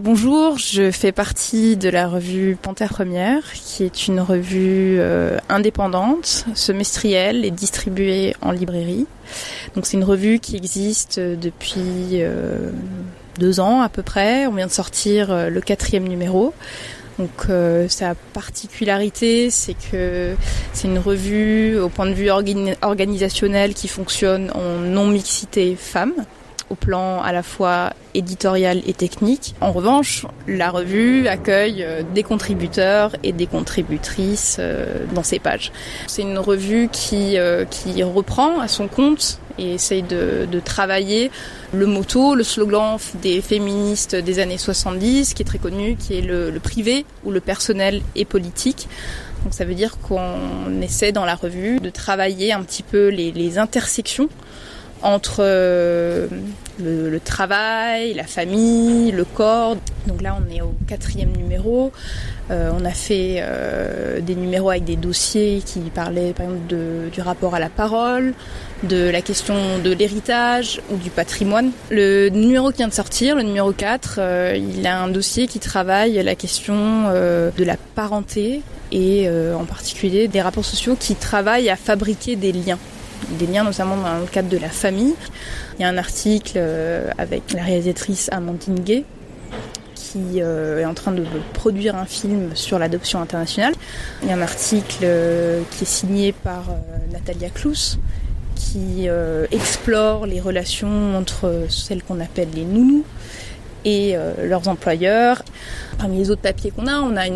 Bonjour, je fais partie de la revue Panthère Première, qui est une revue indépendante, semestrielle et distribuée en librairie. Donc c'est une revue qui existe depuis 2 ans à peu près. On vient de sortir le 4e numéro. Donc sa particularité, c'est que c'est une revue au point de vue organisationnel qui fonctionne en non-mixité femmes, au plan à la fois éditorial et technique. En revanche, la revue accueille des contributeurs et des contributrices dans ses pages. C'est une revue qui reprend à son compte et essaye de travailler le motto, le slogan des féministes des années 70, qui est très connu, qui est le privé ou le personnel et politique. Donc ça veut dire qu'on essaie dans la revue de travailler un petit peu les intersections entre le travail, la famille, le corps. Donc là, on est au 4e numéro. On a fait des numéros avec des dossiers qui parlaient par exemple du rapport à la parole, de la question de l'héritage ou du patrimoine. Le numéro qui vient de sortir, le numéro 4, il a un dossier qui travaille la question de la parenté et en particulier des rapports sociaux qui travaillent à fabriquer des liens notamment dans le cadre de la famille. Il y a un article avec la réalisatrice Amandine Gay qui est en train de produire un film sur l'adoption internationale. Il y a un article qui est signé par Natalia Clous qui explore les relations entre celles qu'on appelle les nounous et leurs employeurs. Parmi les autres papiers qu'on a, on a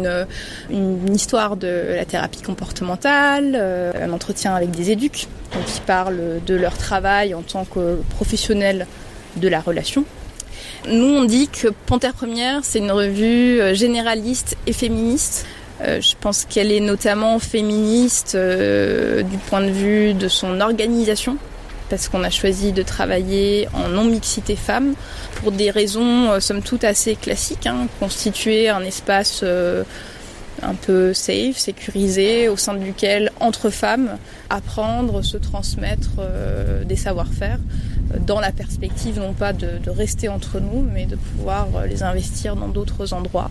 une histoire de la thérapie comportementale, un entretien avec des éduques, donc qui parlent de leur travail en tant que professionnels de la relation. Nous, on dit que Panthère Première, c'est une revue généraliste et féministe. Je pense qu'elle est notamment féministe du point de vue de son organisation, parce qu'on a choisi de travailler en non-mixité femmes pour des raisons somme toute assez classiques, constituer un espace un peu safe, sécurisé, au sein duquel, entre femmes, apprendre, se transmettre des savoir-faire, dans la perspective non pas de rester entre nous, mais de pouvoir les investir dans d'autres endroits.